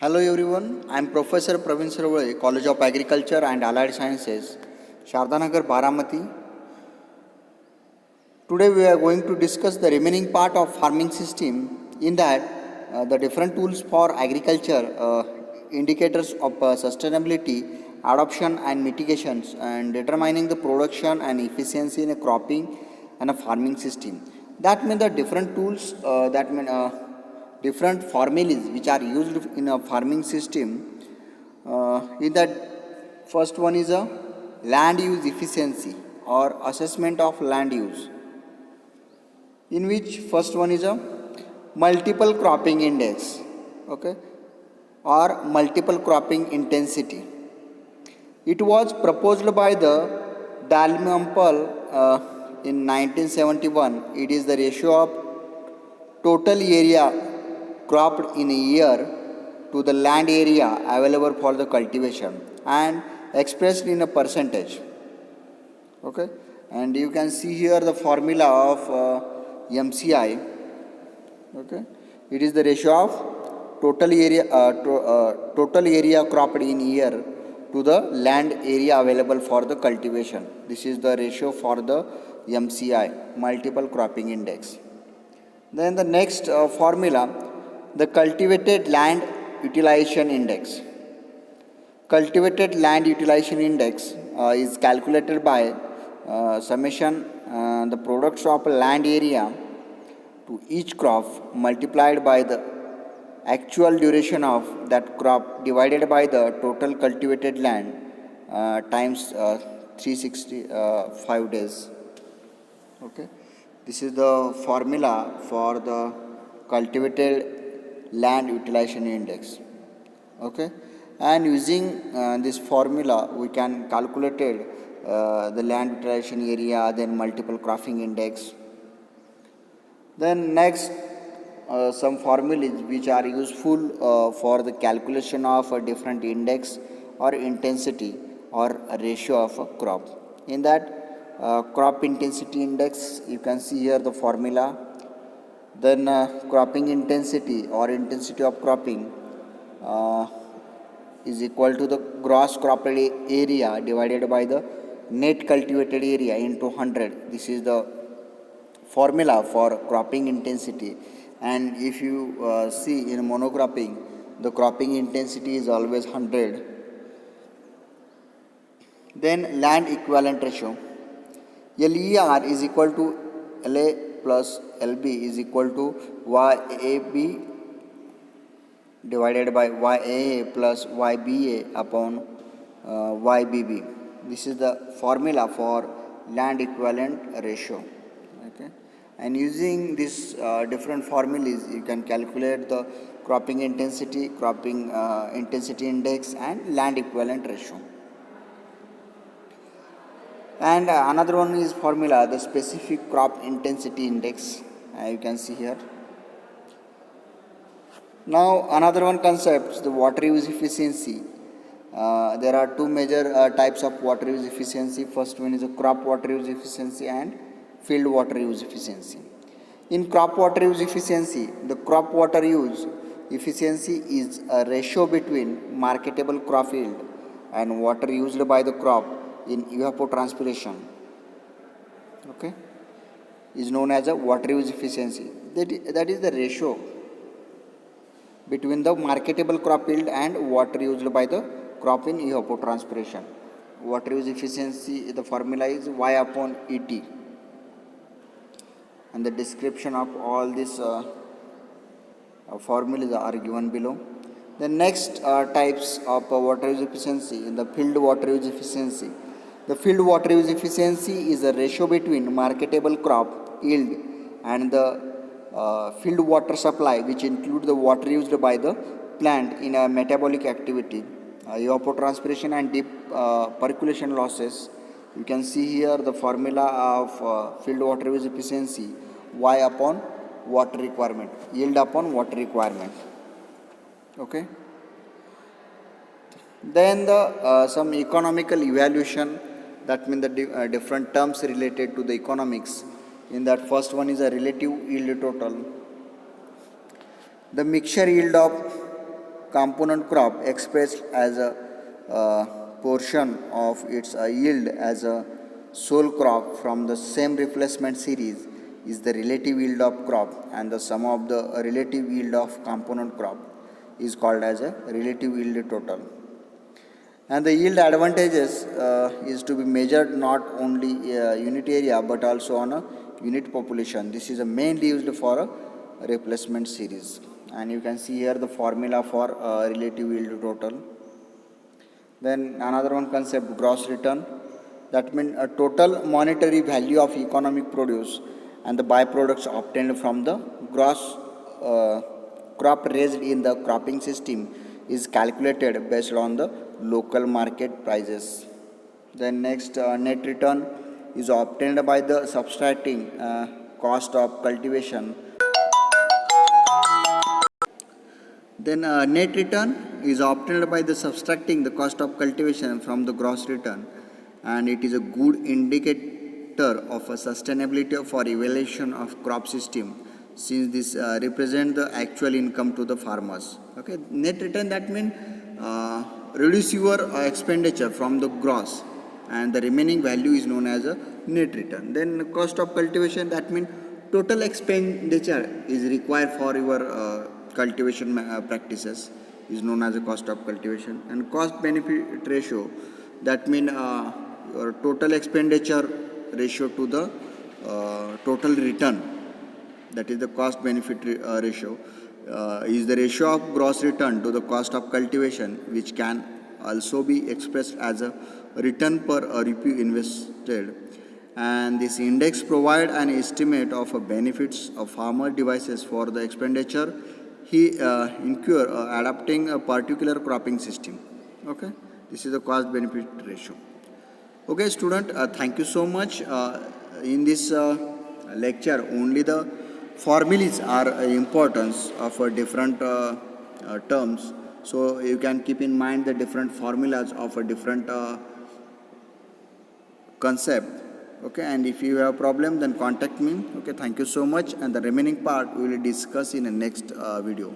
Hello everyone, I am Professor Praveen Sarvale, College of Agriculture and Allied Sciences, Shardanagar, Baramati. Today we are going to discuss the remaining part of farming system. In that, the different tools for agriculture, indicators of sustainability, adoption and mitigations, and determining the production and efficiency in a cropping and a farming system. That means the different tools, different formulas which are used in a farming system. In that, first one is a land use efficiency or assessment of land use, in which first one is a multiple cropping index, okay, or multiple cropping intensity. It was proposed by the Dalrymple in 1971. It is the ratio of total area cropped in a year to the land area available for the cultivation and expressed in a percentage. Okay, and you can see here the formula of MCI. Okay, it is the ratio of total area cropped in year to the land area available for the cultivation. This is the ratio for the MCI, multiple cropping index. Then the next formula, the cultivated land utilization index. Cultivated land utilization index is calculated by summation the products of land area to each crop multiplied by the actual duration of that crop divided by the total cultivated land times 365 days. Okay, this is the formula for the cultivated land utilization index. Okay, and using this formula we can calculate the land utilization area, then multiple cropping index. Then next, some formulas which are useful for the calculation of a different index or intensity or a ratio of a crop. In that, crop intensity index, you can see here the formula. Then cropping intensity or intensity of cropping is equal to the gross cropped area divided by the net cultivated area into 100. This is the formula for cropping intensity. And if you see in monocropping, the cropping intensity is always 100. Then land equivalent ratio. LER is equal to LA plus LB is equal to YAB divided by YAA plus YBA upon YBB. This is the formula for land equivalent ratio. Okay, and using these different formulas, you can calculate the cropping intensity index, and land equivalent ratio. And another one is formula, the specific crop intensity index. You can see here. Now another one concept, the water use efficiency. There are two major types of water use efficiency. First one is the crop water use efficiency and field water use efficiency. In crop water use efficiency, the crop water use efficiency is a ratio between marketable crop yield and water used by the crop in evapotranspiration. Okay, is known as a water use efficiency. That is the ratio between the marketable crop yield and water used by the crop in evapotranspiration. Water use efficiency, the formula is Y upon ET. And the description of all these formulas are given below. The next types of water use efficiency in the field water use efficiency. The field water use efficiency is a ratio between marketable crop yield and the field water supply, which include the water used by the plant in a metabolic activity, evapotranspiration and deep percolation losses. You can see here the formula of field water use efficiency, Y upon water requirement, yield upon water requirement. Okay. Then the some economical evaluation, that means the different terms related to the economics. In that, first one is a relative yield total. The mixture yield of component crop expressed as a portion of its yield as a sole crop from the same replacement series is the relative yield of crop, and the sum of the relative yield of component crop is called as a relative yield total. And the yield advantages is to be measured not only unit area but also on a unit population. This is mainly used for a replacement series. And you can see here the formula for relative yield total. Then another one concept, gross return. That means a total monetary value of economic produce and the byproducts obtained from the gross crop raised in the cropping system is calculated based on the local market prices. Then next, net return is obtained by the subtracting cost of cultivation. Then net return is obtained by the subtracting the cost of cultivation from the gross return, and it is a good indicator of a sustainability for evaluation of crop system, since this represent the actual income to the farmers. Okay, net return, that means reduce your expenditure from the gross, and the remaining value is known as a net return. Then cost of cultivation, that means total expenditure is required for your cultivation practices is known as a cost of cultivation. And cost benefit ratio, that means your total expenditure ratio to the total return, that is the cost benefit ratio, is the ratio of gross return to the cost of cultivation, which can also be expressed as a return per rupee invested. And this index provide an estimate of benefits of farmer devices for the expenditure he incur adapting a particular cropping system. Okay, this is the cost benefit ratio. Okay, student, thank you so much. In this lecture, only the formulas are importance of different terms. So you can keep in mind the different formulas of a different concept. Okay, and if you have a problem, then contact me. Okay, thank you so much, and the remaining part we will discuss in the next video.